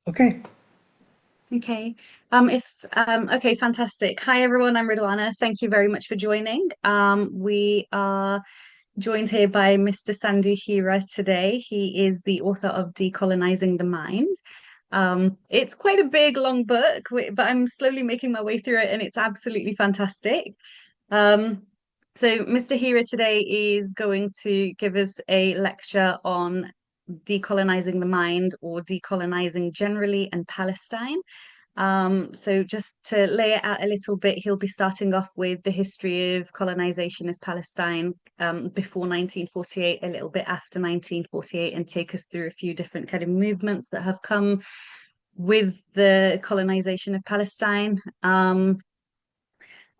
Okay. Okay. Okay, fantastic. Hi everyone, I'm Ridwana. Thank you very much for joining. We are joined here by Mr. Sandhu Hira today. He is the author of Decolonizing the Mind. It's quite a big, long book, but I'm slowly making my way through it, and it's absolutely fantastic. Um, so Mr. Hira today is going to give us a lecture on decolonizing the mind or decolonizing generally and Palestine. So just to lay it out a little bit, he'll be starting off with the history of colonization of Palestine before 1948, a little bit after 1948, and take us through a few different kind of movements that have come with the colonization of Palestine. And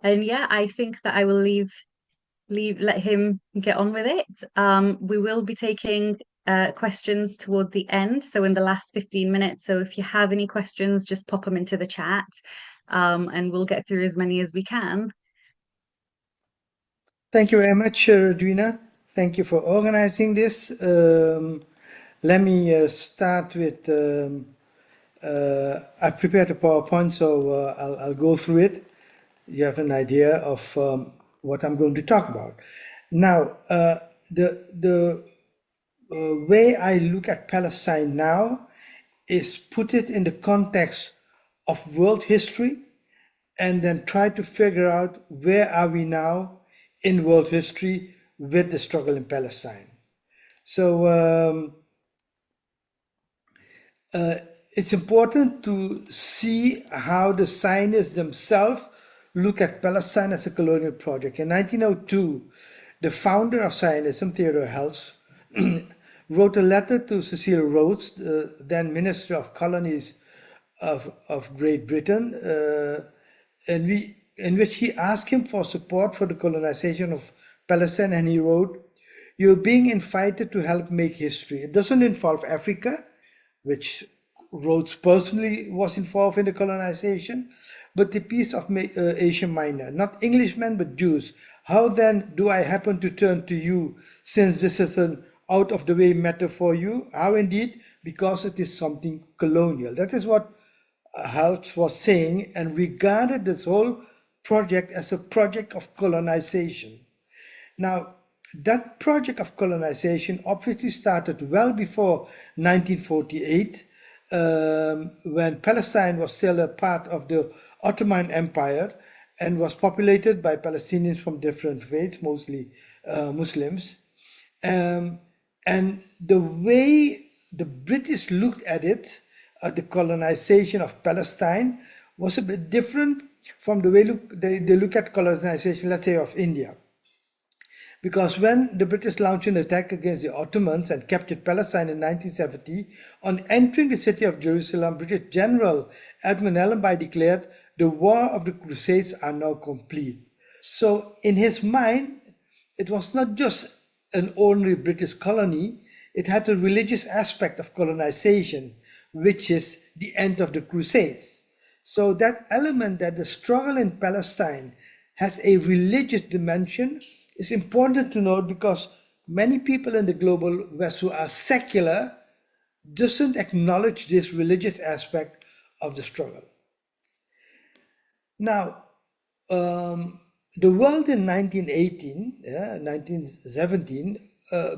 yeah, I think that I will let him get on with it. We will be taking questions toward the end, so in the last 15 minutes. So if you have any questions, just pop them into the chat, and we'll get through as many as we can. Thank you very much, Edwina. Thank you for organizing this. Let me start with, I've prepared a PowerPoint, so I'll go through it. You have an idea of what I'm going to talk about. Now, the way I look at Palestine now is put it in the context of world history and then try to figure out where are we now in world history with the struggle in Palestine. So it's important to see how the Zionists themselves look at Palestine as a colonial project. In 1902, the founder of Zionism, Theodore Herzl, wrote a letter to Cecil Rhodes, the then Minister of Colonies of Great Britain, in which he asked him for support for the colonization of Palestine, and he wrote, "You're being invited to help make history. It doesn't involve Africa, which Rhodes personally was involved in the colonization, but the piece of Asia Minor, not Englishmen but Jews. How then do I happen to turn to you, since this is an out of the way matter for you? How indeed? Because it is something colonial." That is what Hals was saying, and regarded this whole project as a project of colonization. Now, that project of colonization obviously started well before 1948, when Palestine was still a part of the Ottoman Empire and was populated by Palestinians from different faiths, mostly Muslims. Um, and the way the British looked at it, the colonization of Palestine, was a bit different from the way they look at colonization, let's say, of India. Because when the British launched an attack against the Ottomans and captured Palestine in 1970, on entering the city of Jerusalem, British General Edmund Allenby declared, "The war of the Crusades are now complete." So in his mind, it was not just an ordinary British colony, it had a religious aspect of colonization, which is the end of the Crusades. So that element that the struggle in Palestine has a religious dimension is important to note, because many people in the global West who are secular doesn't acknowledge this religious aspect of the struggle. Now, um, the world in 1918, 1917,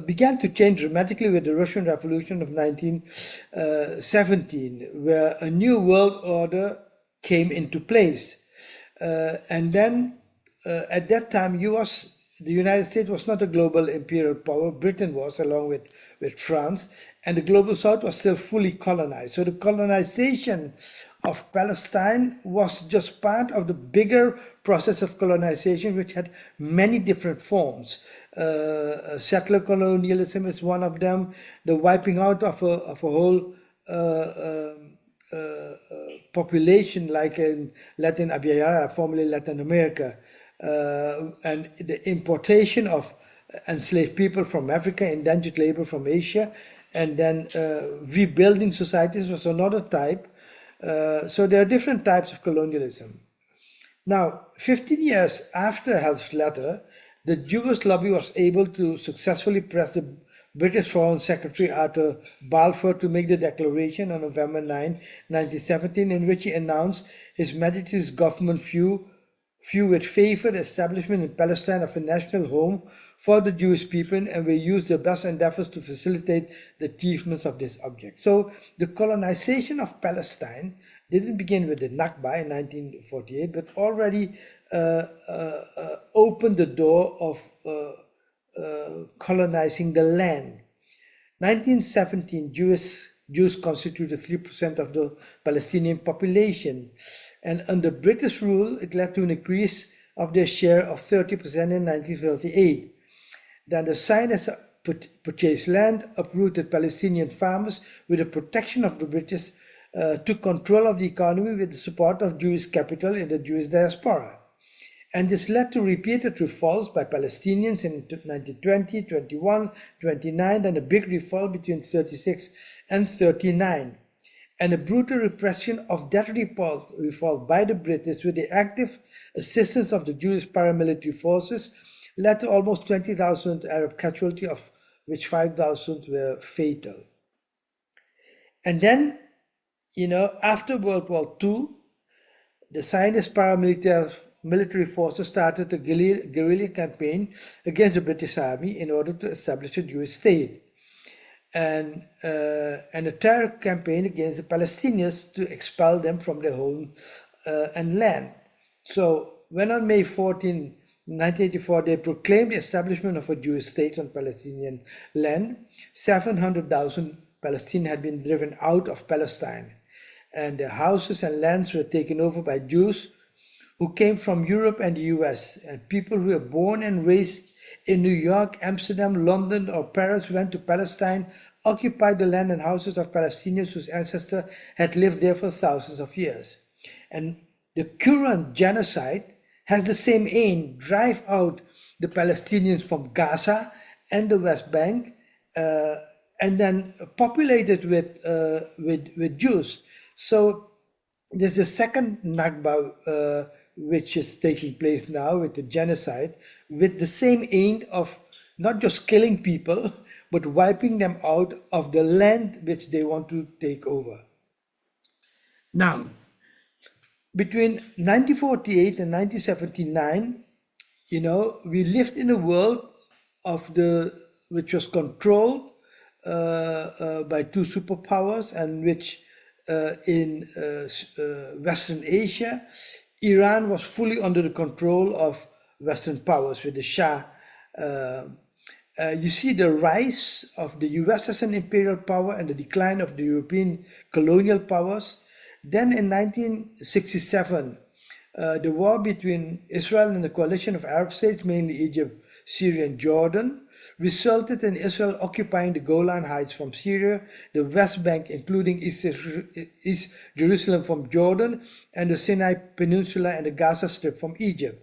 began to change dramatically with the Russian Revolution of 1917, where a new world order came into place. And then at that time, the United States was not a global imperial power. Britain was, along with France, and the global South was still fully colonized. So the colonization of Palestine was just part of the bigger process of colonization, which had many different forms. Settler colonialism is one of them. The wiping out of a whole population, like in Latin America, formerly Latin America, and the importation of enslaved people from Africa, indentured labor from Asia, and then rebuilding societies was another type. So there are different types of colonialism. Now, 15 years after Hell's letter, the Jewish lobby was able to successfully press the British Foreign Secretary Arthur Balfour to make the declaration on November 9, 1917, in which he announced His Majesty's government view which favored establishment in Palestine of a national home for the Jewish people and will use their best endeavors to facilitate the achievements of this object. So the colonization of Palestine didn't begin with the Nakba in 1948, but already opened the door of colonizing the land. 1917, Jews constituted 3% of the Palestinian population, and under British rule, it led to an increase of their share of 30% in 1938. Then the Zionists purchased land, uprooted Palestinian farmers with the protection of the British, took control of the economy with the support of Jewish capital in the Jewish diaspora. And this led to repeated revolts by Palestinians in 1920, 21, 29, and a big revolt between 36 and 39. And a brutal repression of that revolt by the British with the active assistance of the Jewish paramilitary forces led to almost 20,000 Arab casualties, of which 5,000 were fatal. And then, after World War II, the Zionist paramilitary forces started a guerrilla campaign against the British Army in order to establish a Jewish state, and a terror campaign against the Palestinians to expel them from their home and land. So when on May 14, 1984, they proclaimed the establishment of a Jewish state on Palestinian land, 700,000 Palestinians had been driven out of Palestine, and their houses and lands were taken over by Jews who came from Europe and the US, and people who were born and raised in New York, Amsterdam, London, or Paris went to Palestine, occupied the land and houses of Palestinians whose ancestors had lived there for thousands of years. And the current genocide has the same aim: drive out the Palestinians from Gaza and the West Bank, and then populate it with Jews. So there's a second Nakba which is taking place now with the genocide, with the same aim of not just killing people, but wiping them out of the land which they want to take over. Now, between 1948 and 1979, we lived in a world which was controlled by two superpowers, and which in Western Asia, Iran was fully under the control of Western powers with the Shah. You see the rise of the US as an imperial power and the decline of the European colonial powers. Then in 1967, the war between Israel and the coalition of Arab states, mainly Egypt, Syria, and Jordan, resulted in Israel occupying the Golan Heights from Syria, the West Bank, including East Jerusalem from Jordan, and the Sinai Peninsula and the Gaza Strip from Egypt.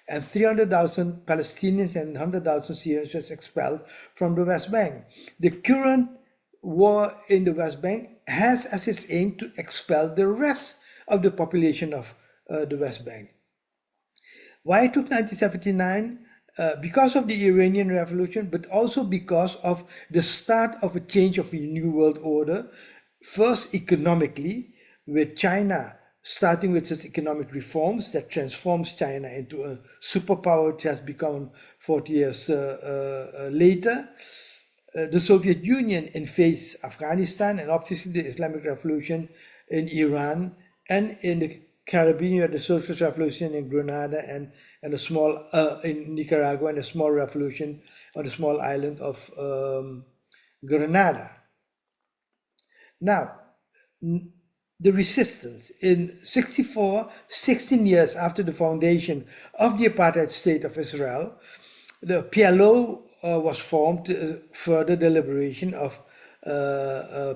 And 300,000 Palestinians and 100,000 Syrians were expelled from the West Bank. The current war in the West Bank has as its aim to expel the rest of the population of the West Bank. Why it took 1979? Because of the Iranian Revolution, but also because of the start of a change of a new world order. First, economically, with China starting with its economic reforms that transforms China into a superpower which has become 40 years later. The Soviet Union invades Afghanistan, and obviously the Islamic Revolution in Iran, and in the Caribbean, you had the Socialist Revolution in Grenada and a small in Nicaragua, and a small revolution on the small island of Grenada. Now, the resistance in 64, 16 years after the foundation of the apartheid state of Israel, the PLO was formed to further the liberation of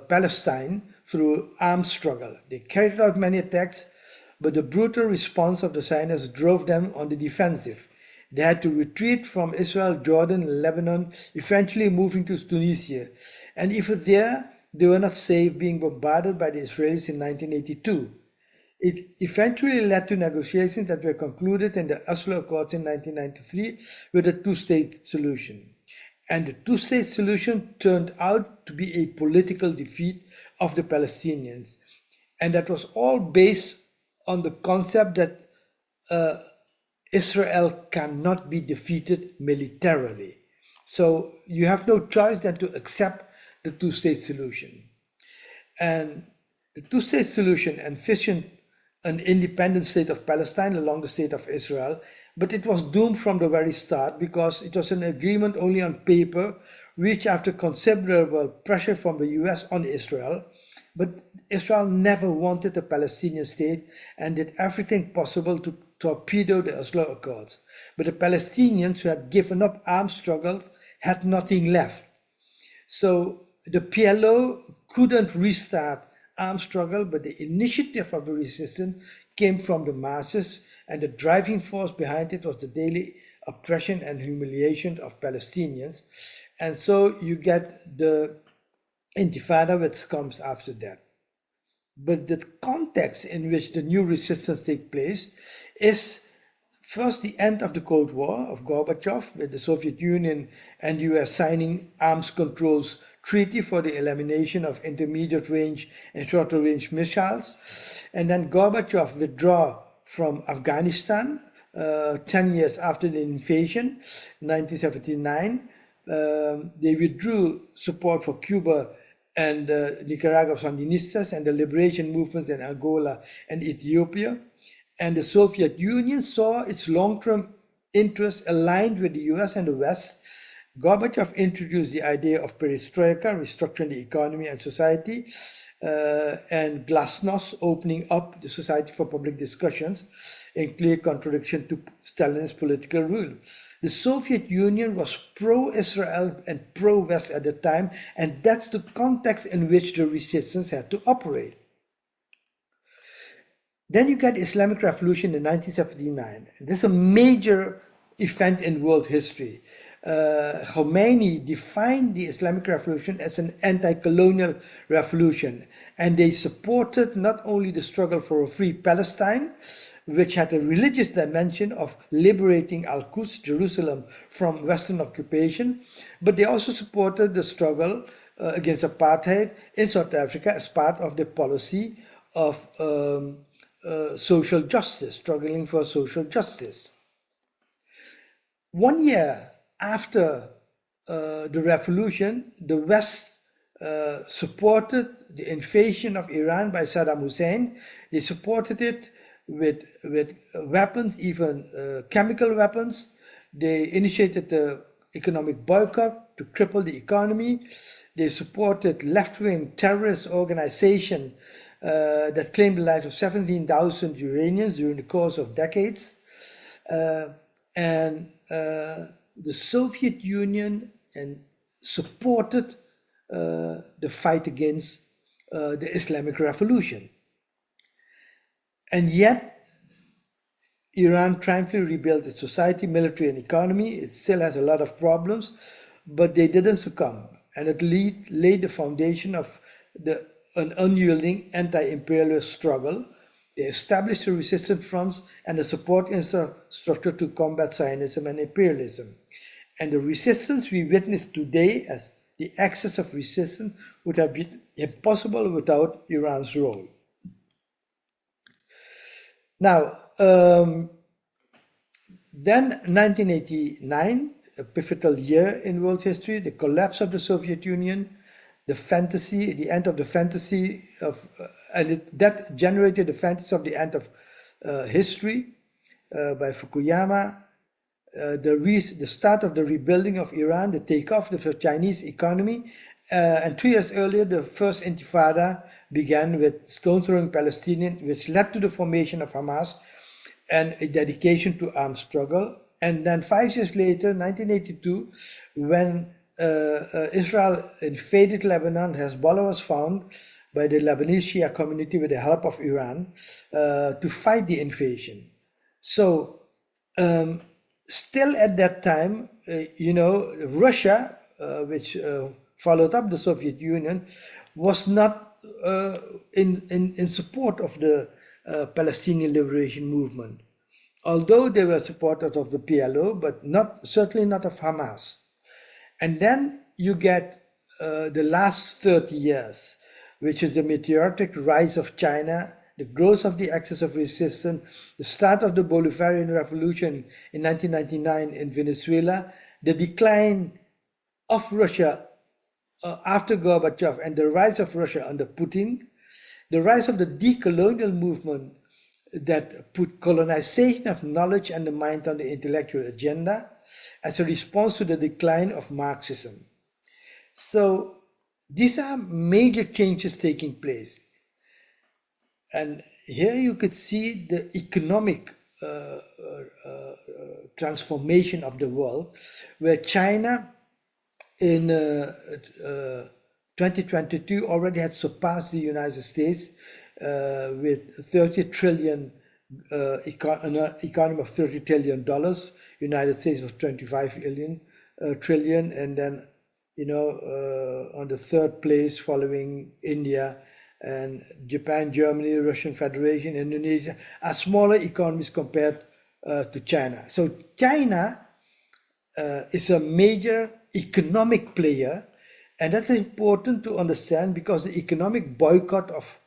Palestine through armed struggle. They carried out many attacks, but the brutal response of the Zionists drove them on the defensive. They had to retreat from Israel, Jordan, and Lebanon, eventually moving to Tunisia. And even there, they were not safe, being bombarded by the Israelis in 1982. It eventually led to negotiations that were concluded in the Oslo Accords in 1993 with a two-state solution. And the two-state solution turned out to be a political defeat of the Palestinians. And that was all based on the concept that Israel cannot be defeated militarily. So you have no choice than to accept the two-state solution. And the two-state solution envisioned an independent state of Palestine along the state of Israel, but it was doomed from the very start because it was an agreement only on paper, reached after considerable pressure from the US on Israel. But Israel never wanted a Palestinian state and did everything possible to torpedo the Oslo Accords. But the Palestinians who had given up armed struggles had nothing left. So the PLO couldn't restart armed struggle, but the initiative of the resistance came from the masses, and the driving force behind it was the daily oppression and humiliation of Palestinians. And so you get the Intifada, which comes after that. But the context in which the new resistance takes place is first the end of the Cold War of Gorbachev, with the Soviet Union and US signing arms controls treaty for the elimination of intermediate range and shorter range missiles. And then Gorbachev withdraw from Afghanistan 10 years after the invasion, 1979. They withdrew support for Cuba and Nicaragua Sandinistas and the liberation movements in Angola and Ethiopia. And the Soviet Union saw its long-term interests aligned with the US and the West. Gorbachev introduced the idea of perestroika, restructuring the economy and society, and glasnost, opening up the society for public discussions, in clear contradiction to Stalin's political rule. The Soviet Union was pro-Israel and pro-West at the time, and that's the context in which the resistance had to operate. Then you get Islamic Revolution in 1979. This is a major event in world history. Khomeini defined the Islamic Revolution as an anti-colonial revolution, and they supported not only the struggle for a free Palestine, which had a religious dimension of liberating Al-Quds, Jerusalem, from Western occupation, but they also supported the struggle against apartheid in South Africa as part of the policy of social justice, struggling for social justice. 1 year after the revolution, the West supported the invasion of Iran by Saddam Hussein. They supported it with weapons, even chemical weapons. They initiated the economic boycott to cripple the economy. They supported left-wing terrorist organization that claimed the lives of 17,000 Iranians during the course of decades. And the Soviet Union supported the fight against the Islamic Revolution. And yet, Iran triumphantly rebuilt its society, military, and economy. It still has a lot of problems, but they didn't succumb. And it laid the foundation of an unyielding anti-imperialist struggle. They established the resistance fronts and the support infrastructure to combat Zionism and imperialism. And the resistance we witness today as the axis of resistance would have been impossible without Iran's role. Now, then 1989, a pivotal year in world history, the collapse of the Soviet Union, the end of the fantasy of, that generated the fantasy of the end of history by Fukuyama, the start of the rebuilding of Iran, the takeoff of the Chinese economy, and 2 years earlier, the first Intifada began with stone-throwing Palestinians, which led to the formation of Hamas and a dedication to armed struggle. And then 5 years later, 1982, when Israel invaded Lebanon, Hezbollah was found by the Lebanese Shia community with the help of Iran to fight the invasion. So still at that time, Russia, which followed up the Soviet Union, was not in support of the Palestinian liberation movement, although they were supporters of the PLO, but certainly not of Hamas. And then you get the last 30 years, which is the meteoric rise of China, the growth of the axis of resistance, the start of the Bolivarian Revolution in 1999 in Venezuela, the decline of Russia after Gorbachev, and the rise of Russia under Putin, the rise of the decolonial movement that put colonization of knowledge and the mind on the intellectual agenda as a response to the decline of Marxism. So these are major changes taking place. And here you could see the economic transformation of the world, where China in 2022 already had surpassed the United States with 30 trillion economy of $30 trillion. United States was 25 trillion, and then on the third place following India and Japan, Germany, Russian Federation, Indonesia are smaller economies compared to China. So China is a major economic player, and that's important to understand because the economic boycott of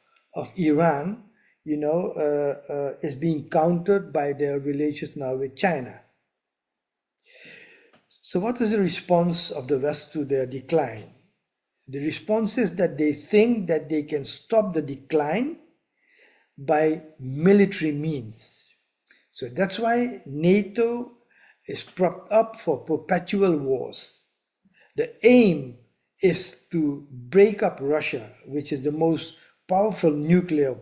Iran, is being countered by their relations now with China. So what is the response of the West to their decline? The response is that they think that they can stop the decline by military means. So that's why NATO is propped up for perpetual wars. The aim is to break up Russia, which is the most powerful nuclear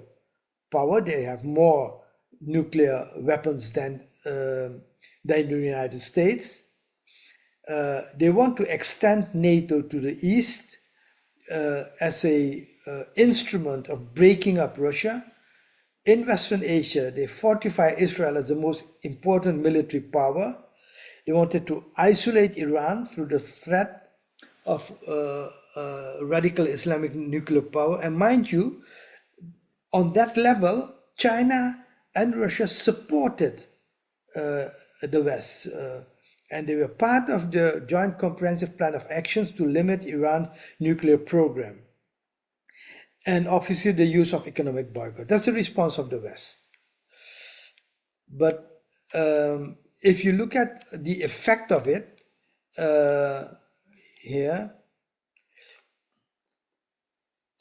power. They have more nuclear weapons than the United States. They want to extend NATO to the east as a instrument of breaking up Russia. In Western Asia, they fortify Israel as the most important military power. They wanted to isolate Iran through the threat of radical Islamic nuclear power. And mind you, on that level, China and Russia supported the West. And they were part of the Joint Comprehensive Plan of Actions to limit Iran's nuclear program. And obviously the use of economic boycott. That's the response of the West. But if you look at the effect of it here,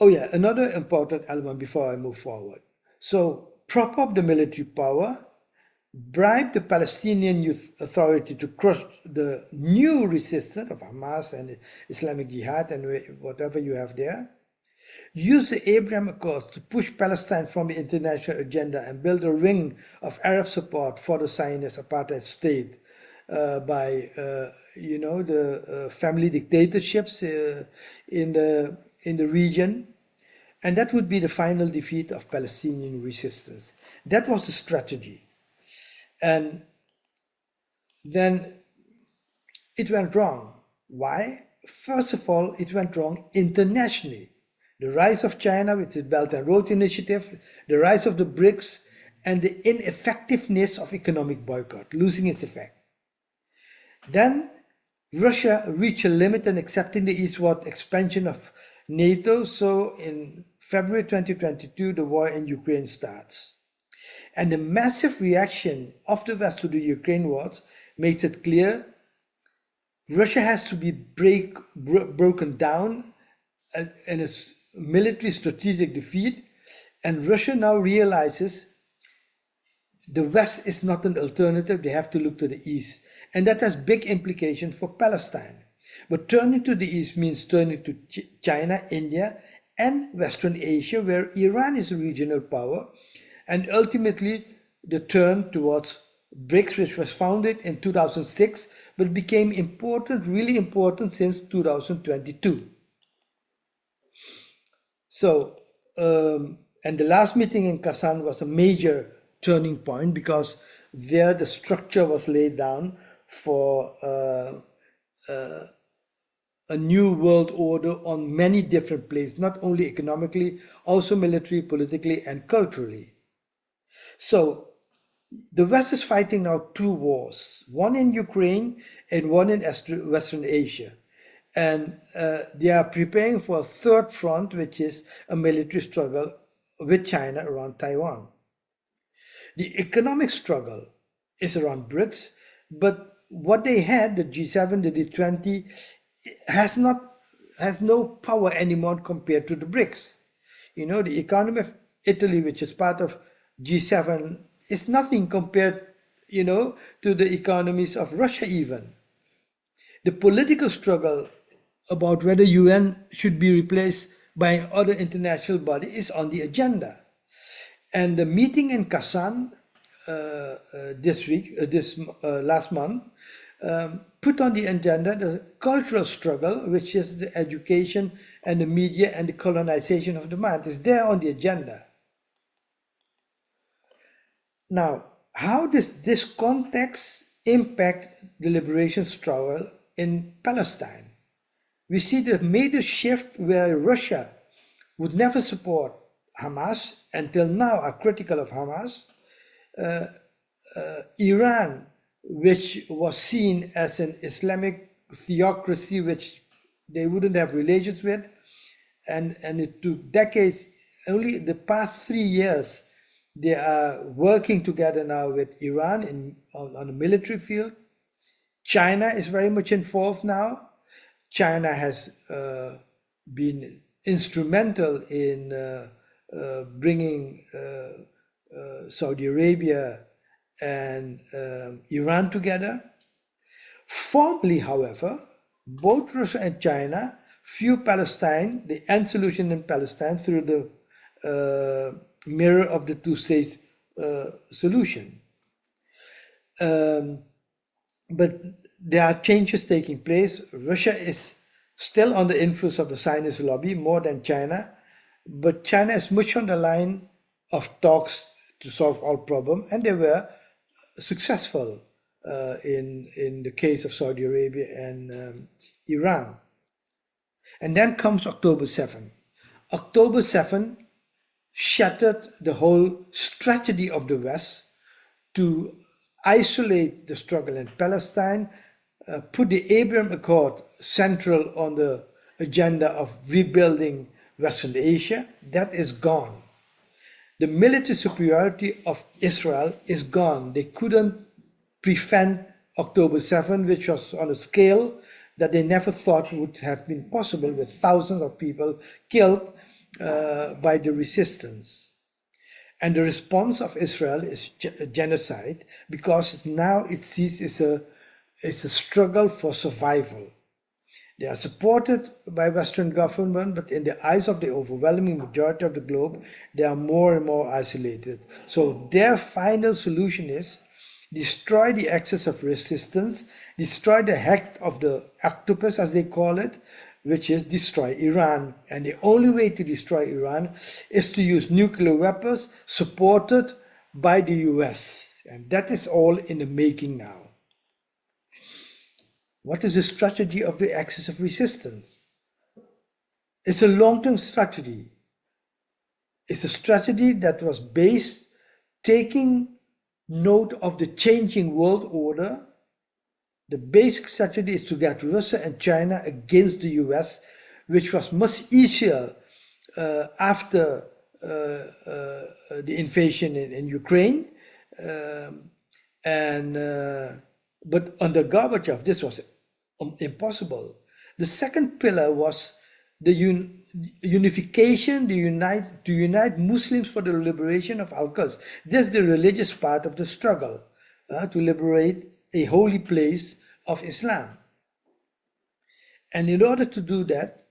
oh yeah, another important element before I move forward. So prop up the military power, bribe the Palestinian Youth Authority to crush the new resistance of Hamas and Islamic Jihad and whatever you have there. Use the Abraham Accords to push Palestine from the international agenda and build a ring of Arab support for the Zionist apartheid state by, the family dictatorships in the region. And that would be the final defeat of Palestinian resistance. That was the strategy. And then it went wrong. Why? First of all, it went wrong internationally. The rise of China with its Belt and Road Initiative, the rise of the BRICS, and the ineffectiveness of economic boycott, losing its effect. Then Russia reached a limit in accepting the eastward expansion of NATO, so in February 2022, the war in Ukraine starts. And the massive reaction of the West to the Ukraine wars makes it clear Russia has to be broken down in its military strategic defeat, and Russia now realizes the West is not an alternative, they have to look to the East. And that has big implications for Palestine. But turning to the East means turning to China, India, and Western Asia, where Iran is a regional power, and ultimately the turn towards BRICS, which was founded in 2006, but became important, really important since 2022. So, and the last meeting in Kazan was a major turning point because there the structure was laid down for a new world order on many different places, not only economically, also military, politically, and culturally. So the West is fighting now two wars, one in Ukraine and one in Western Asia. And they are preparing for a third front, which is a military struggle with China around Taiwan. The economic struggle is around BRICS, but what they had, the G7, the G20, has not has no power anymore compared to the BRICS. You know, the economy of Italy, which is part of G7, is nothing compared, to the economies of Russia even. The political struggle about whether UN should be replaced by other international body is on the agenda. And the meeting in Kazan this week, this last month, put on the agenda the cultural struggle, which is the education and the media and the colonization of the mind. Is there on the agenda. Now, how does this context impact the liberation struggle in Palestine? We see the major shift where Russia would never support Hamas, until now are critical of Hamas. Iran, which was seen as an Islamic theocracy which they wouldn't have relations with, and it took decades. Only the past 3 years, they are working together now with Iran on the military field. China is very much involved now. China has been instrumental in bringing Saudi Arabia and Iran together. Formally, however, both Russia and China view Palestine, the end solution in Palestine, through the mirror of the two-state solution. But there are changes taking place. Russia is still under influence of the Zionist lobby more than China, but China is much on the line of talks to solve all problems, and they were successful in the case of Saudi Arabia and Iran. And then comes October 7. October 7 shattered the whole strategy of the West to isolate the struggle in Palestine, put the Abraham Accord central on the agenda of rebuilding Western Asia. That is gone. The military superiority of Israel is gone. They couldn't prevent October 7, which was on a scale that they never thought would have been possible, with thousands of people killed by the resistance. And the response of Israel is genocide, because now it sees it's a struggle for survival. They are supported by Western government, but in the eyes of the overwhelming majority of the globe, they are more and more isolated. So their final solution is destroy the axis of resistance, destroy the head of the octopus, as they call it, which is destroy Iran. And the only way to destroy Iran is to use nuclear weapons supported by the US. And that is all in the making now. What is the strategy of the axis of resistance? It's a long-term strategy. It's a strategy that was based taking note of the changing world order. The basic strategy is to get Russia and China against the US, which was much easier after the invasion in Ukraine. But under Gorbachev, this was impossible. The second pillar was the unification, to unite Muslims for the liberation of Al-Quds. This is the religious part of the struggle, to liberate a holy place of Islam. And in order to do that,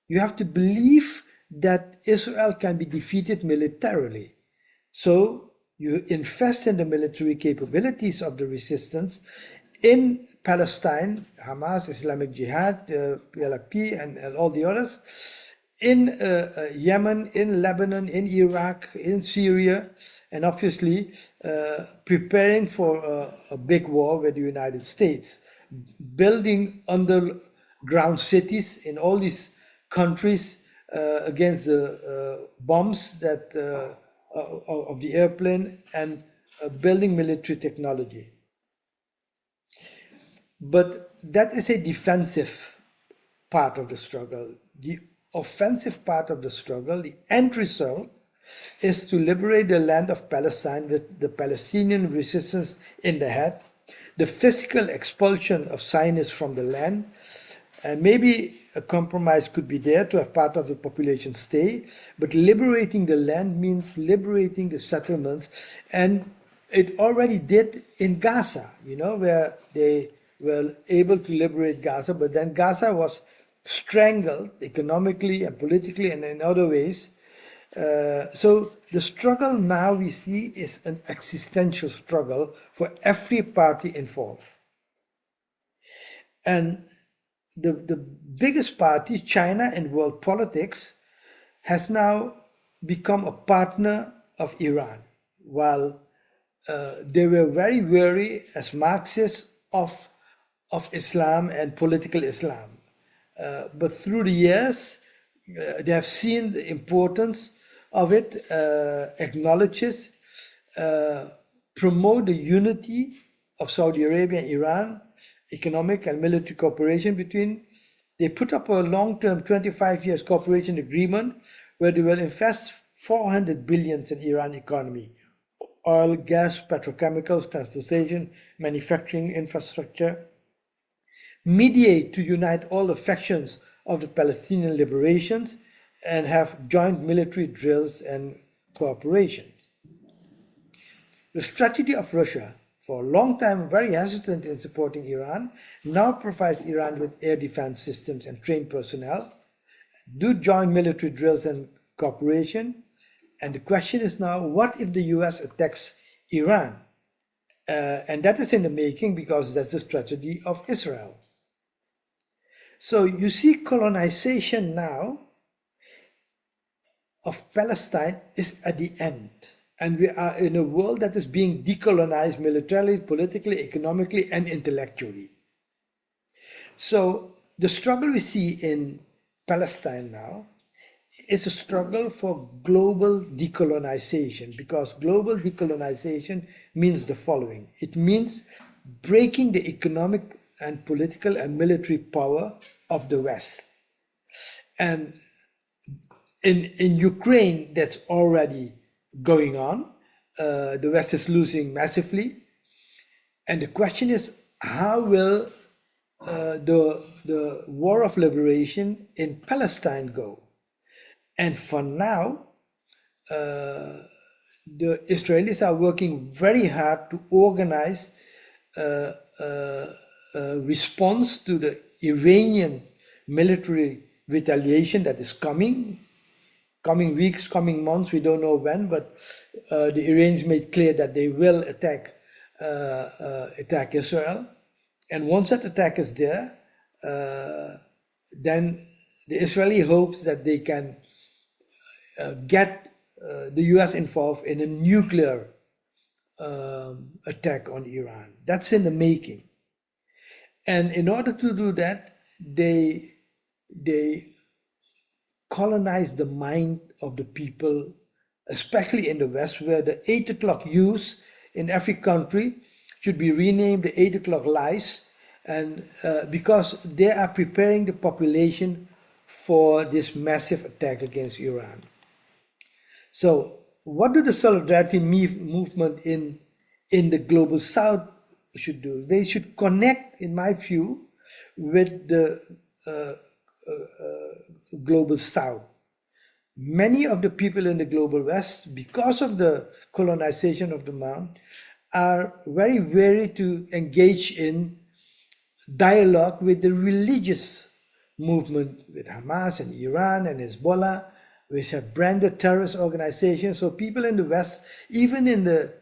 you have to believe that Israel can be defeated militarily. So you invest in the military capabilities of the resistance in Palestine, Hamas, Islamic Jihad, PLP, and all the others, in Yemen, in Lebanon, in Iraq, in Syria, and obviously preparing for a big war with the United States, building underground cities in all these countries against the bombs that of the airplane, and building military technology. But that is a defensive part of the struggle. The offensive part of the struggle, the end result, is to liberate the land of Palestine with the Palestinian resistance in the head, the physical expulsion of Zionists from the land, and maybe a compromise could be there to have part of the population stay, but liberating the land means liberating the settlements, and it already did in Gaza, where they were able to liberate Gaza, but then Gaza was strangled economically and politically and in other ways. So the struggle now we see is an existential struggle for every party involved. And the biggest party, China, in world politics, has now become a partner of Iran, while they were very wary as Marxists of Islam and political Islam. But through the years, they have seen the importance of it, acknowledges, promote the unity of Saudi Arabia and Iran, economic and military cooperation between. They put up a long-term 25 years cooperation agreement where they will invest 400 billions in Iran economy, oil, gas, petrochemicals, transportation, manufacturing, infrastructure, mediate to unite all the factions of the Palestinian liberations, and have joint military drills and cooperations. The strategy of Russia, for a long time very hesitant in supporting Iran, now provides Iran with air defense systems and trained personnel, do joint military drills and cooperation. And the question is now, what if the US attacks Iran? And that is in the making because that's the strategy of Israel. So you see colonization now of Palestine is at the end. And we are in a world that is being decolonized militarily, politically, economically, and intellectually. So the struggle we see in Palestine now is a struggle for global decolonization, because global decolonization means the following. It means breaking the economic and political and military power of the West. And in Ukraine, that's already going on. The West is losing massively. And the question is, how will the war of liberation in Palestine go? And for now, the Israelis are working very hard to organize a response to the Iranian military retaliation that is coming weeks, coming months, we don't know when, but the Iranians made clear that they will attack Israel. And once that attack is there, then the Israeli hopes that they can get the US involved in a nuclear attack on Iran. That's in the making. And in order to do that, they colonize the mind of the people, especially in the West, where the 8 o'clock use in every country should be renamed the 8 o'clock lies, and because they are preparing the population for this massive attack against Iran. So what do the solidarity movement in the global South should do? They should connect, in my view, with the global South. Many of the people in the global West, because of the colonization of the Mount, are very wary to engage in dialogue with the religious movement, with Hamas and Iran and Hezbollah, which have branded terrorist organizations. So people in the West, even in the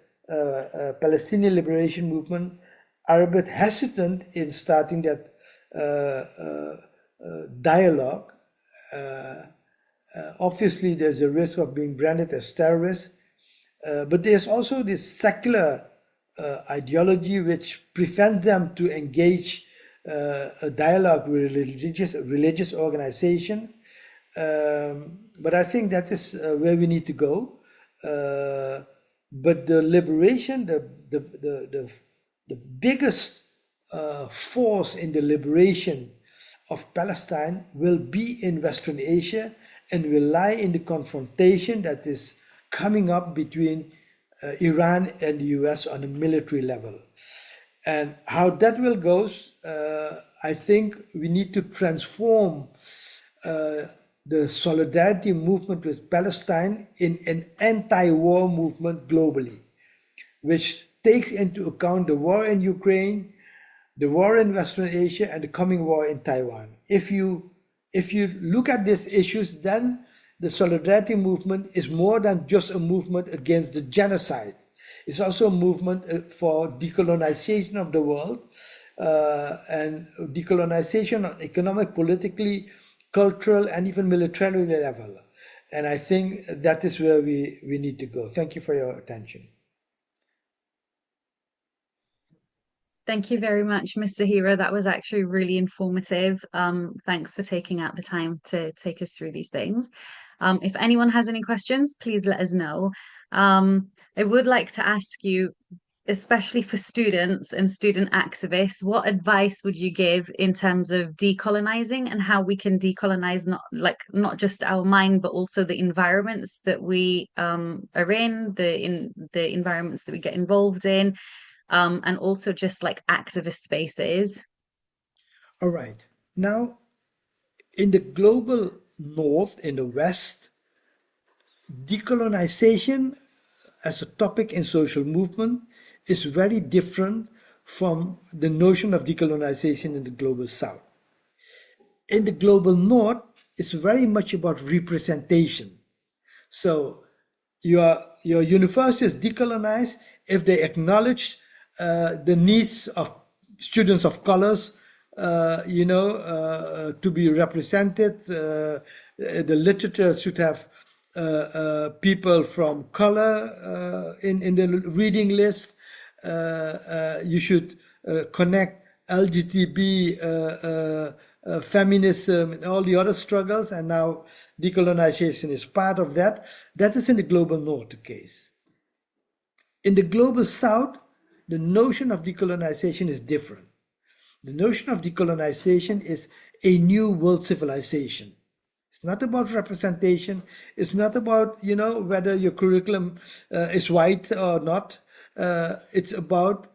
Palestinian liberation movement, are a bit hesitant in starting that dialogue. Obviously, there's a risk of being branded as terrorists, but there's also this secular ideology which prevents them to engage a dialogue with religious organization. But I think that is where we need to go. But the liberation, the biggest force in the liberation of Palestine will be in Western Asia and will lie in the confrontation that is coming up between Iran and the US on a military level. And how that will go, I think we need to transform uh, the solidarity movement with Palestine in an anti-war movement globally, which takes into account the war in Ukraine, the war in Western Asia, and the coming war in Taiwan. If you look at these issues, then the solidarity movement is more than just a movement against the genocide. It's also a movement for decolonization of the world, and decolonization on economic, politically, cultural, and even militarily level. And I think that is where we need to go. Thank you for your attention. Thank you very much, Mr. Hira. That was actually really informative. Thanks for taking out the time to take us through these things. If anyone has any questions, please let us know. I would like to ask you, especially for students and student activists, what advice would you give in terms of decolonizing and how we can decolonize not just our mind, but also the environments that we are in the environments that we get involved in, and also just like activist spaces. All right. Now, in the global north, in the west, decolonization as a topic in social movement is very different from the notion of decolonization in the global south. In the global north, it's very much about representation. So your university is decolonized if they acknowledge the needs of students of colors, to be represented. The literature should have people from color in the reading list. You should connect LGBT, feminism, and all the other struggles, and now decolonization is part of that. That is in the global north the case. In the global south, the notion of decolonization is different. The notion of decolonization is a new world civilization. It's not about representation. It's not about, whether your curriculum is white or not. It's about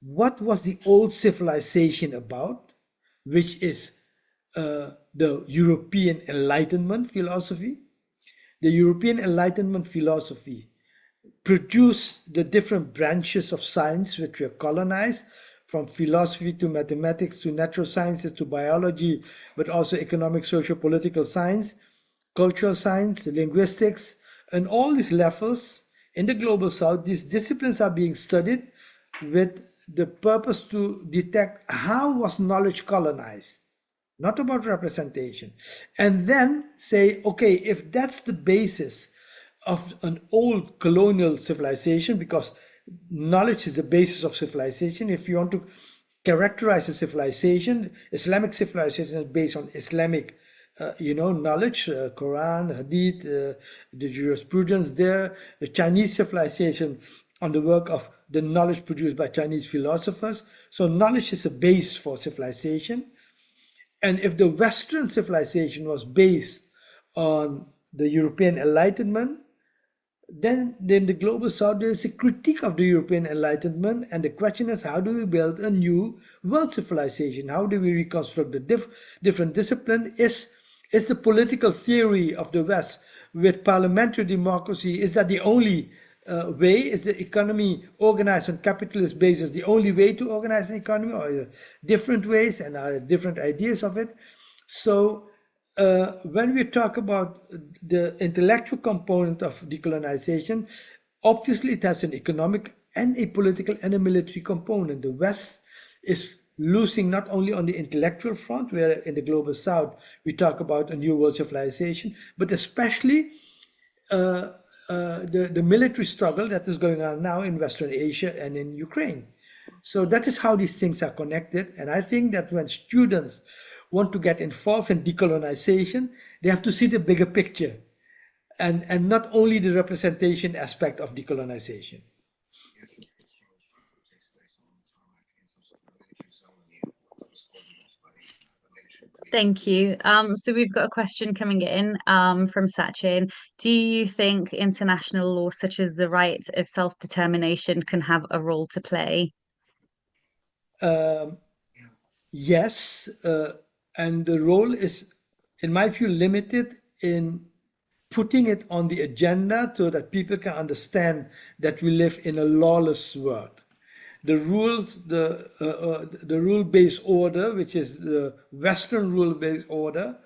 what was the old civilization about, which is the European Enlightenment philosophy. The European Enlightenment philosophy produced the different branches of science which were colonized, from philosophy to mathematics to natural sciences to biology, but also economic, social, political science, cultural science, linguistics, and all these levels in the global south. These disciplines are being studied with the purpose to detect how was knowledge colonized, not about representation. And then say, okay, if that's the basis of an old colonial civilization, because knowledge is the basis of civilization. If you want to characterize a civilization, Islamic civilization is based on Islamic, knowledge, Quran, Hadith, the jurisprudence there. The Chinese civilization on the work of the knowledge produced by Chinese philosophers. So knowledge is a base for civilization. And if the Western civilization was based on the European Enlightenment, then in the global south there is a critique of the European Enlightenment, and the question is, how do we build a new world civilization? How do we reconstruct the different discipline? Is the political theory of the West with parliamentary democracy, is that the only way? Is the economy organized on capitalist basis the only way to organize an economy, or are there different ways and are different ideas of it? So when we talk about the intellectual component of decolonization, obviously it has an economic and a political and a military component. The West is losing not only on the intellectual front, where in the global south we talk about a new world civilization, but especially the military struggle that is going on now in Western Asia and in Ukraine. So that is how these things are connected. And I think that when students want to get involved in decolonization, they have to see the bigger picture, and not only the representation aspect of decolonization. Thank you. So we've got a question coming in from Sachin. Do you think international law, such as the right of self-determination, can have a role to play? Um, yes, and the role is, in my view, limited in putting it on the agenda so that people can understand that we live in a lawless world. The rule-based order, which is the Western rule-based order,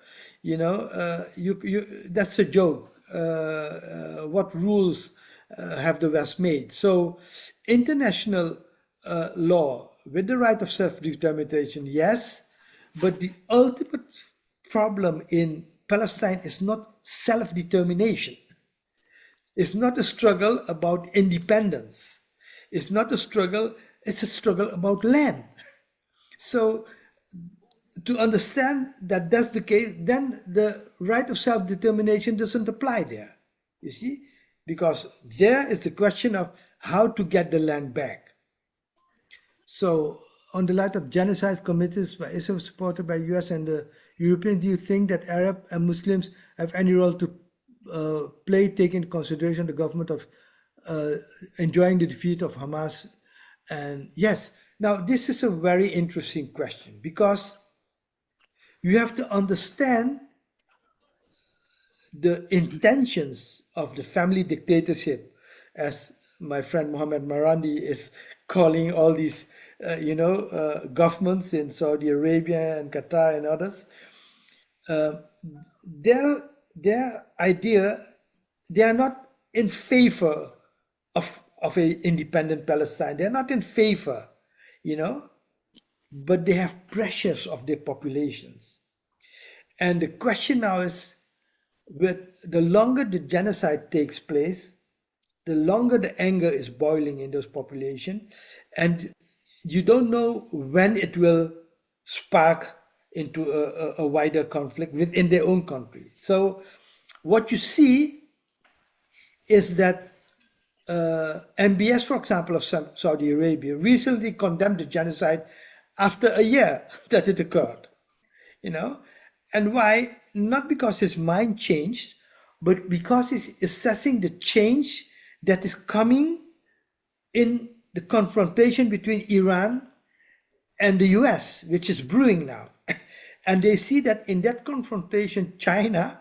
that's a joke. What rules have the West made? So, international law with the right of self-determination, yes, but the ultimate problem in Palestine is not self-determination. It's not a struggle about independence. It's not a struggle, it's a struggle about land. So, to understand that that's the case, then the right of self determination doesn't apply there. You see? Because there is the question of how to get the land back. So, on the light of genocide committed by Israel, supported by US and the Europeans, do you think that Arab and Muslims have any role to play, taking into consideration the government of uh, enjoying the defeat of Hamas? And yes, now this is a very interesting question because you have to understand the intentions of the family dictatorship, as my friend Mohammed Marandi is calling all these, governments in Saudi Arabia and Qatar and others. Uh, their idea, they are not in favor of a independent Palestine. They're not in favor, you know, but they have pressures of their populations. And the question now is, with the longer the genocide takes place, the longer the anger is boiling in those populations, and you don't know when it will spark into a wider conflict within their own country. So, what you see is that MBS, for example, of Saudi Arabia, recently condemned the genocide after a year that it occurred. You know, and why? Not because his mind changed, but because he's assessing the change that is coming in the confrontation between Iran and the US, which is brewing now. And they see that in that confrontation, China,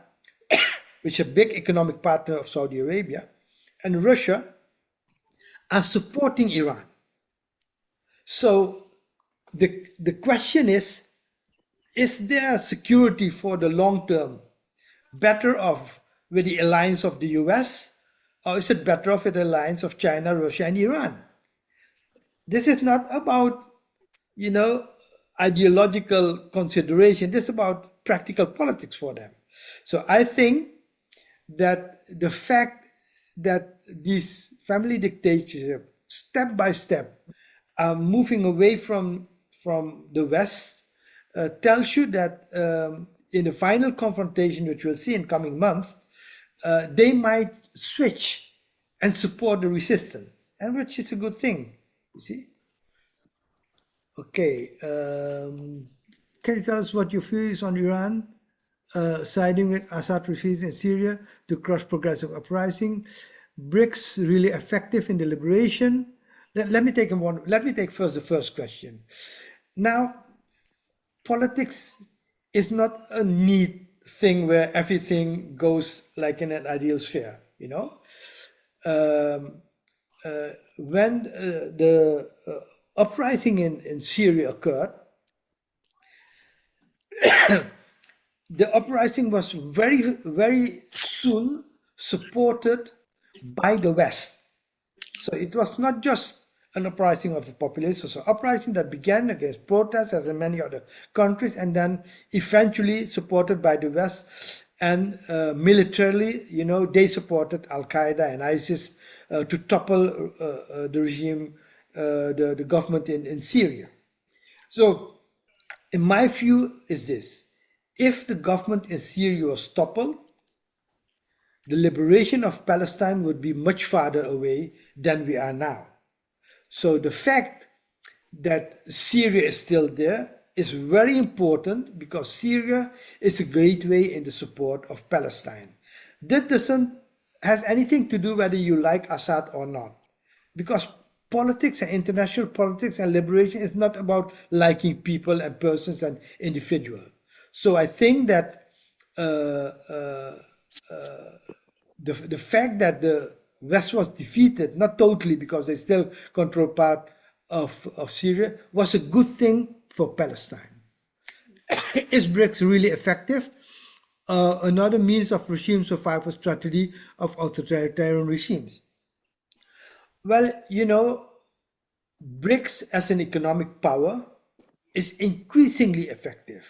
which is a big economic partner of Saudi Arabia, and Russia are supporting Iran. So the question is there security for the long term better off with the alliance of the US, or is it better off with the alliance of China, Russia, and Iran? This is not about, you know, ideological consideration. This is about practical politics for them. So I think that the fact that these family dictatorships, step by step, are moving away from the West tells you that in the final confrontation, which we'll see in coming months, they might switch and support the resistance, and which is a good thing. You see? Okay. Can you tell us what your view is on Iran siding with Assad regimes in Syria to crush progressive uprising? BRICS really effective in the liberation? Let me take one. Let me take first the first question. Now, politics is not a neat thing where everything goes like in an ideal sphere, you know. Um, when the uprising in Syria occurred, the uprising was very soon supported by the West. So it was not just an uprising of the populace, it was an uprising that began against protests as in many other countries and then eventually supported by the West. And militarily, you know, they supported Al Qaeda and ISIS to topple the regime, the government in Syria. So, in my view, is this: if the government in Syria was toppled, the liberation of Palestine would be much farther away than we are now. So the fact that Syria is still there is very important because Syria is a gateway in the support of Palestine. That doesn't has anything to do whether you like Assad or not, because politics and international politics and liberation is not about liking people and persons and individuals. So I think that uh, uh, the fact that the West was defeated, not totally because they still control part of Syria, was a good thing for Palestine. Is BRICS really effective? Another means of regime survival strategy of authoritarian regimes. Well, BRICS as an economic power is increasingly effective.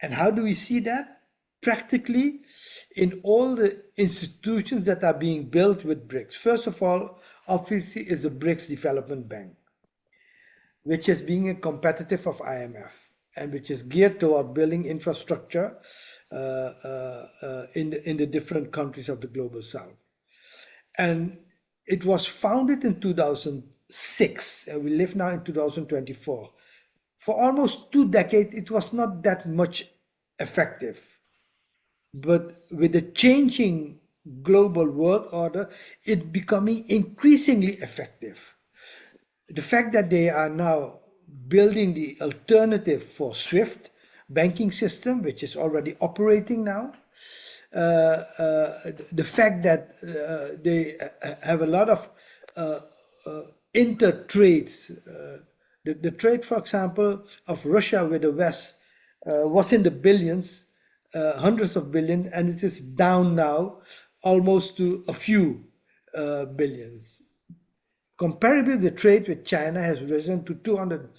And how do we see that? Practically in all the institutions that are being built with BRICS. First of all, obviously, is the BRICS Development Bank, which is being a competitive of IMF and which is geared toward building infrastructure in the different countries of the global south. And it was founded in 2006, and we live now in 2024. For almost 2 decades, it was not that much effective. But with the changing global world order, it's becoming increasingly effective. The fact that they are now building the alternative for SWIFT banking system, which is already operating now, the fact that they have a lot of inter-trades. The trade, for example, of Russia with the West was in the billions, hundreds of billions, and it is down now almost to a few billions. Comparably, the trade with China has risen to 200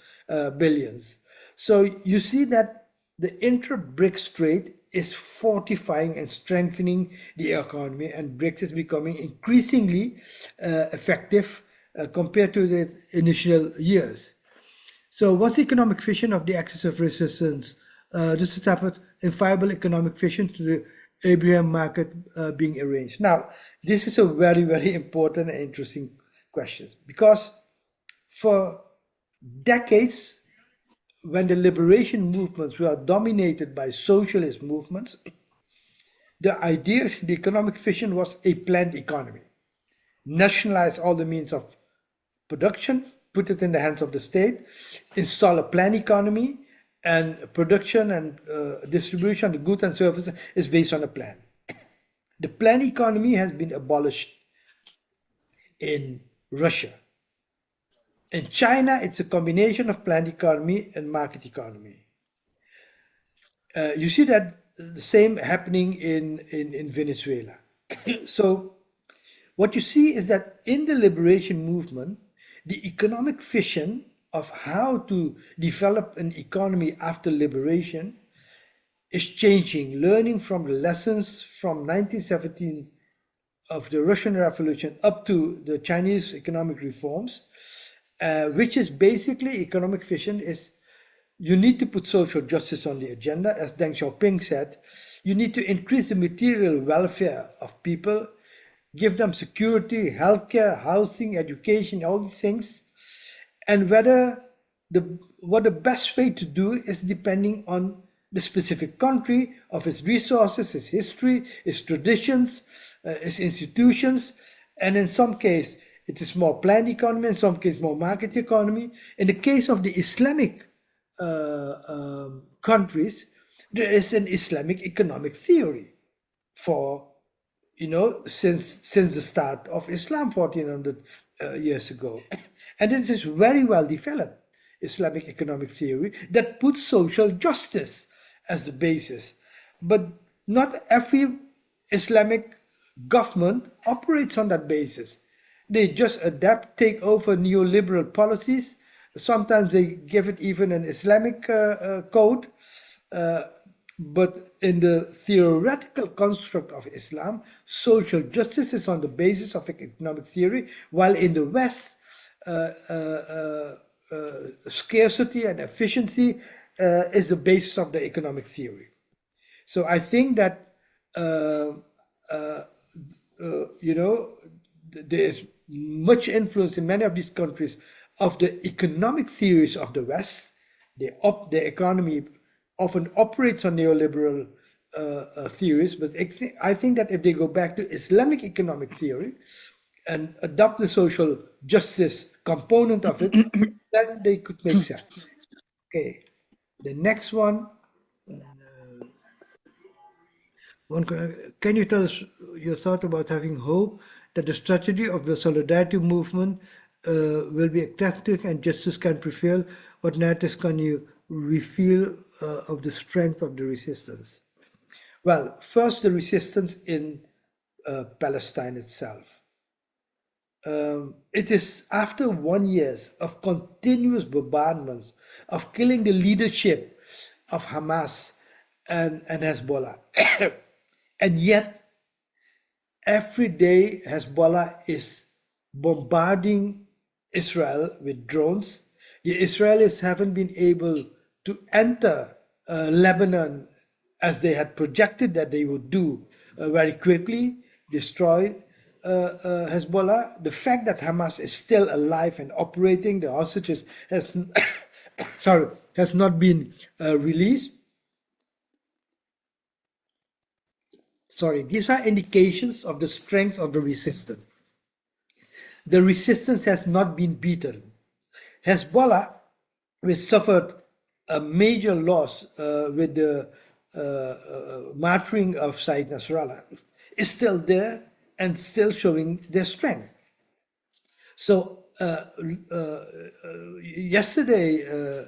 billions. So you see that the inter-BRICS trade is fortifying and strengthening the economy, and BRICS is becoming increasingly effective compared to the initial years. So what's the economic vision of the axis of resistance? This is happened in viable economic vision to the Abraham market being arranged. Now, this is a very, very important and interesting question because for decades, when the liberation movements were dominated by socialist movements, the idea, the economic vision was a planned economy. Nationalize all the means of production, put it in the hands of the state, install a planned economy, and production and distribution of goods and services is based on a plan. The planned economy has been abolished in Russia. In China, it's a combination of planned economy and market economy. You see that the same happening in Venezuela. So what you see is that in the liberation movement, the economic vision of how to develop an economy after liberation is changing, learning from the lessons from 1917 of the Russian Revolution up to the Chinese economic reforms, which is basically economic vision is you need to put social justice on the agenda. As Deng Xiaoping said, you need to increase the material welfare of people, give them security, healthcare, housing, education, all these things. And what the best way to do is depending on the specific country, of its resources, its history, its traditions, its institutions, and in some case it is more planned economy, in some case more market economy. In the case of the Islamic countries, there is an Islamic economic theory for since the start of Islam 1400 years ago, and this is very well developed Islamic economic theory that puts social justice as the basis. But not every Islamic government operates on that basis. They just adapt, take over neoliberal policies. Sometimes they give it even an Islamic code. But in the theoretical construct of Islam, social justice is on the basis of economic theory, while in the West, scarcity and efficiency is the basis of the economic theory. So I think that there is much influence in many of these countries of the economic theories of the West, Their economy often operates on neoliberal theories, but I think that if they go back to Islamic economic theory and adopt the social justice component of it, then they could make sense. Okay, the next one. Can you tell us your thought about having hope that the strategy of the solidarity movement will be effective and justice can prevail? What narratives can you reveal of the strength of the resistance? Well, first, the resistance in Palestine itself. It is after 1 year of continuous bombardments, of killing the leadership of Hamas and Hezbollah. And yet, every day, Hezbollah is bombarding Israel with drones. The Israelis haven't been able to enter Lebanon as they had projected that they would do very quickly, destroy Hezbollah. The fact that Hamas is still alive and operating, the hostages has, sorry, has not been released. Sorry, these are indications of the strength of the resistance. The resistance has not been beaten. Hezbollah, which suffered a major loss with the martyring of Said Nasrallah, is still there and still showing their strength. So yesterday,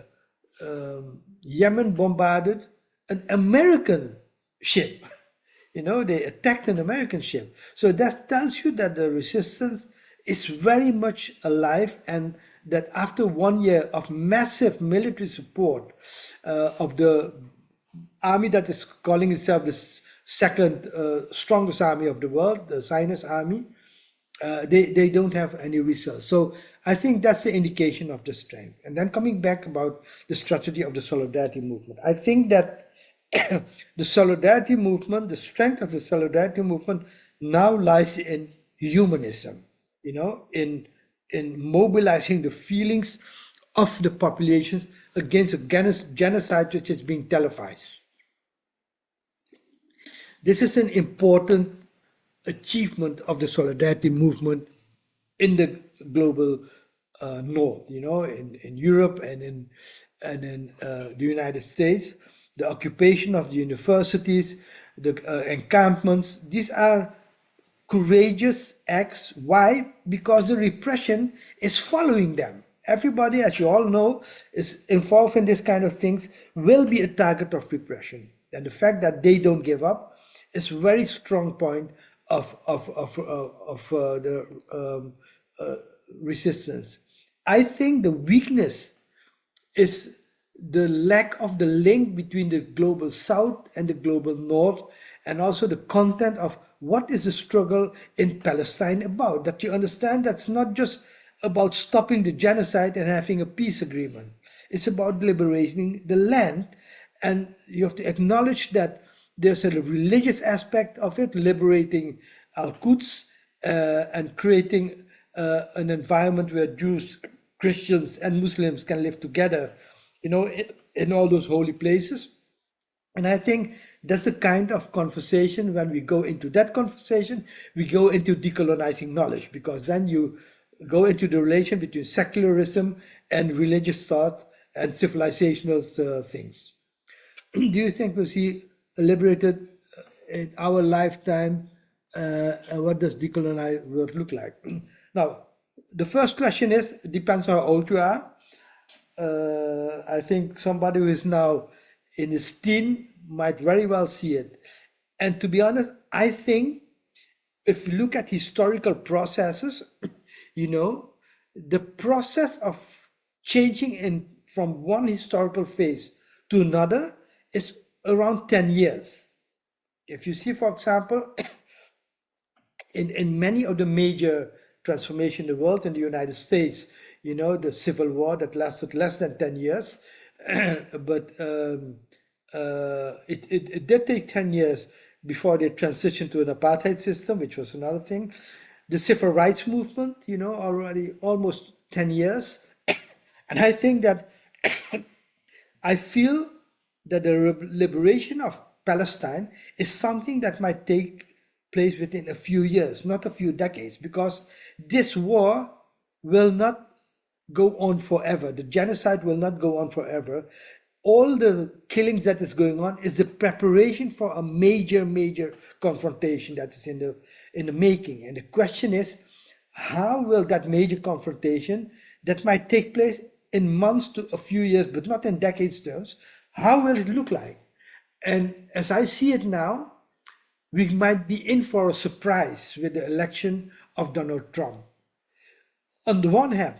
Yemen bombarded an American ship. They attacked an American ship. So that tells you that the resistance is very much alive, and that after 1 year of massive military support of the army that is calling itself the second strongest army of the world, the Zionist army, they don't have any results. So I think that's the indication of the strength. And then coming back about the strategy of the solidarity movement, I think that the solidarity movement, the strength of the solidarity movement now lies in humanism, in mobilizing the feelings of the populations against a genocide which is being televised. This is an important achievement of the solidarity movement in the global north, in Europe and in the United States. The occupation of the universities, the encampments, these are courageous acts. Why? Because the repression is following them. Everybody, as you all know, is involved in this kind of things, will be a target of repression. And the fact that they don't give up is a very strong point of the resistance. I think the weakness is the lack of the link between the global south and the global north, and also the content of what is the struggle in Palestine about. That you understand that's not just about stopping the genocide and having a peace agreement. It's about liberating the land, and you have to acknowledge that there's a religious aspect of it, liberating Al-Quds and creating an environment where Jews, Christians, and Muslims can live together, in all those holy places. And I think that's a kind of conversation. When we go into that conversation, we go into decolonizing knowledge, because then you go into the relation between secularism and religious thought and civilizational things. Do you think we'll see liberated in our lifetime? What does decolonized world look like? Now, the first question is, it depends how old you are. I think somebody who is now in his teen might very well see it. And to be honest, I think if you look at historical processes, the process of changing from one historical phase to another is around 10 years. If you see, for example, in many of the major transformation in the world, in the United States, the Civil War that lasted less than 10 years, but it did take 10 years before they transitioned to an apartheid system, which was another thing. The civil rights movement, already almost 10 years. And I think that I feel that the liberation of Palestine is something that might take place within a few years, not a few decades, because this war will not go on forever. The genocide will not go on forever. All the killings that is going on is the preparation for a major confrontation that is in the making. And the question is, how will that major confrontation that might take place in months to a few years, but not in decades terms, how will it look like? And as I see it now, we might be in for a surprise with the election of Donald Trump. On the one hand,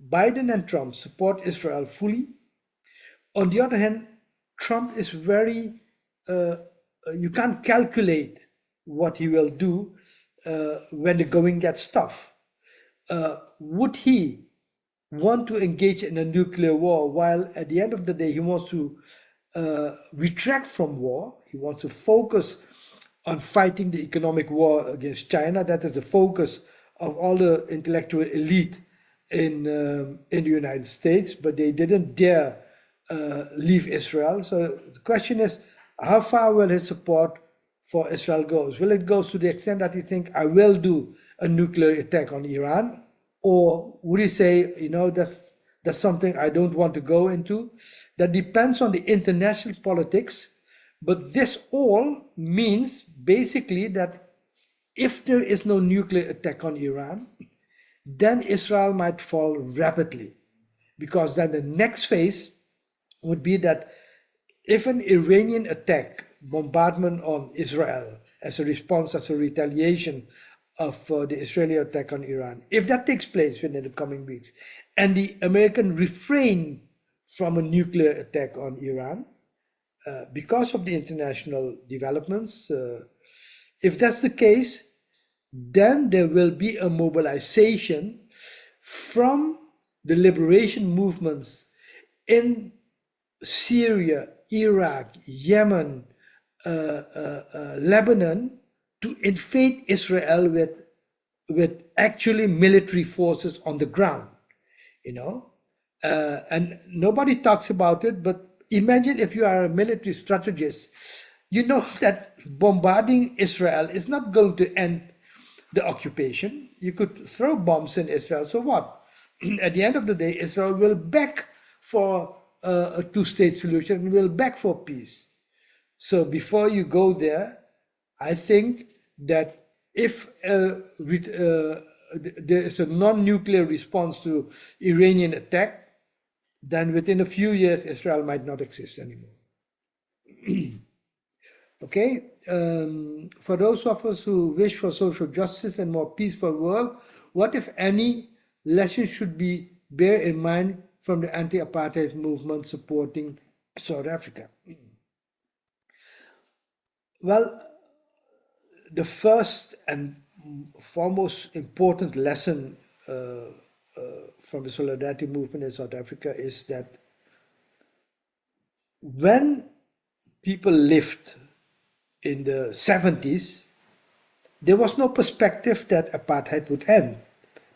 Biden and Trump support Israel fully. On the other hand, Trump is very, you can't calculate what he will do when the going gets tough. Would he want to engage in a nuclear war while at the end of the day he wants to retract from war? He wants to focus on fighting the economic war against China. That is the focus of all the intellectual elite in the United States, but they didn't dare leave Israel. So the question is, how far will his support for Israel goes? Will it go to the extent that he think I will do a nuclear attack on Iran, or would he say, that's something I don't want to go into? That depends on the international politics, but this all means basically that if there is no nuclear attack on Iran, then Israel might fall rapidly, because then the next phase would be that if an Iranian attack, bombardment on Israel as a response, as a retaliation of the Israeli attack on Iran, if that takes place within the coming weeks, and the American refrain from a nuclear attack on Iran, because of the international developments, if that's the case, then there will be a mobilization from the liberation movements in Syria, Iraq, Yemen, Lebanon to invade Israel with actually military forces on the ground, and nobody talks about it, but imagine if you are a military strategist, you know that bombarding Israel is not going to end the occupation. You could throw bombs in Israel, so what? At the end of the day, Israel will beg for a two-state solution, will beg for peace. So before you go there, I think that if there is a non-nuclear response to Iranian attack, then within a few years, Israel might not exist anymore. Okay, for those of us who wish for social justice and more peaceful world, what if any lessons should be bear in mind from the anti-apartheid movement supporting South Africa? Well, the first and foremost important lesson from the solidarity movement in South Africa is that when people lived in the 70s, there was no perspective that apartheid would end.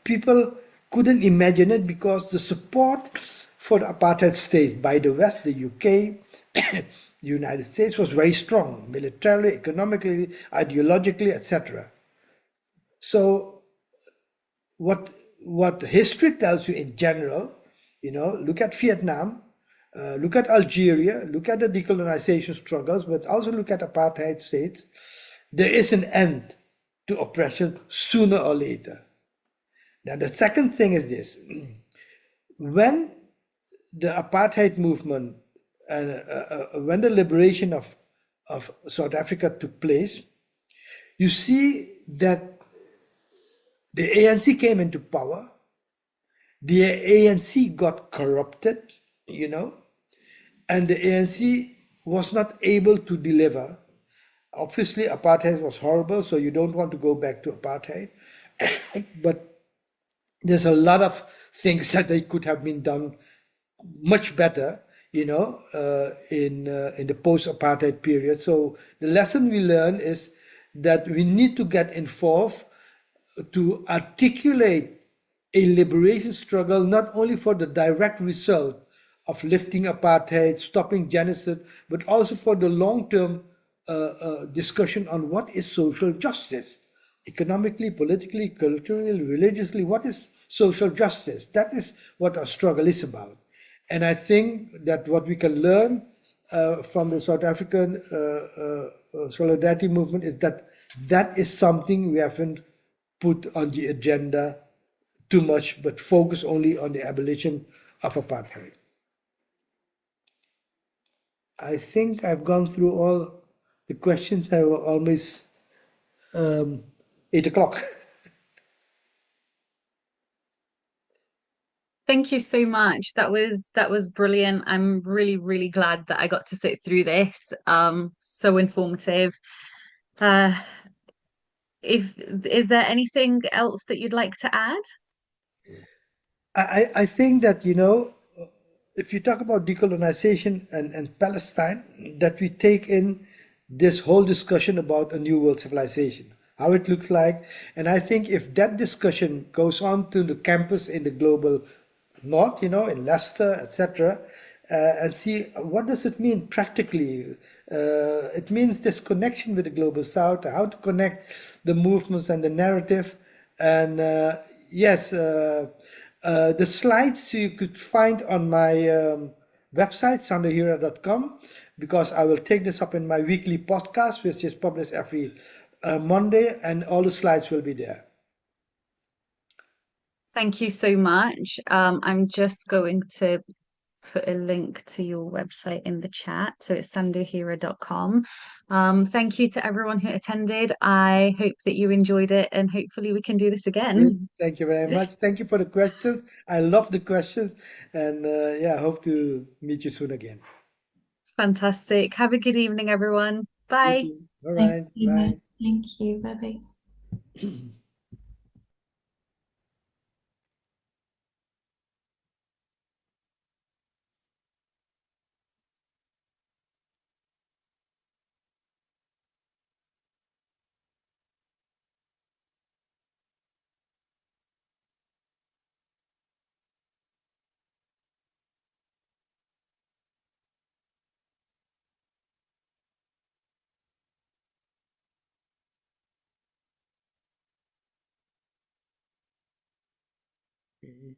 People couldn't imagine it because the support for the apartheid states by the West, the UK, the United States was very strong, militarily, economically, ideologically, etc. So what history tells you in general, look at Vietnam, look at Algeria, look at the decolonization struggles, but also look at apartheid states. There is an end to oppression sooner or later. Now, the second thing is this. When the apartheid movement and when the liberation of South Africa took place, you see that the ANC came into power. The ANC got corrupted, and the ANC was not able to deliver. Obviously, apartheid was horrible, so you don't want to go back to apartheid. But there's a lot of things that they could have been done much better, in the post-apartheid period. So the lesson we learn is that we need to get involved to articulate a liberation struggle, not only for the direct result of lifting apartheid, stopping genocide, but also for the long-term discussion on what is social justice, economically, politically, culturally, religiously. What is social justice? That is what our struggle is about. And I think that what we can learn from the South African solidarity movement is that that is something we haven't put on the agenda too much, but focus only on the abolition of apartheid. I think I've gone through all the questions. I will almost um, 8 o'clock. Thank you so much. That was brilliant. I'm really, really glad that I got to sit through this. So informative. Uh, if is there anything else that you'd like to add? I think that, if you talk about decolonization and Palestine, that we take in this whole discussion about a new world civilization, how it looks like. And I think if that discussion goes on to the campus in the global north, in Leicester, etc., and see what does it mean practically. It means this connection with the global south, how to connect the movements and the narrative. And yes, the slides you could find on my website, sandohira.com, because I will take this up in my weekly podcast, which is published every Monday, and all the slides will be there. Thank you so much. I'm just going to put a link to your website in the chat. So it's sandohira.com. Thank you to everyone who attended. I hope that you enjoyed it and hopefully we can do this again. Yes, thank you very much. Thank you for the questions. I love the questions, and yeah, I hope to meet you soon again. Fantastic. Have a good evening, everyone. You Bye. too. All Thank right. you, Bye. Thank you. Bye bye. Mhm.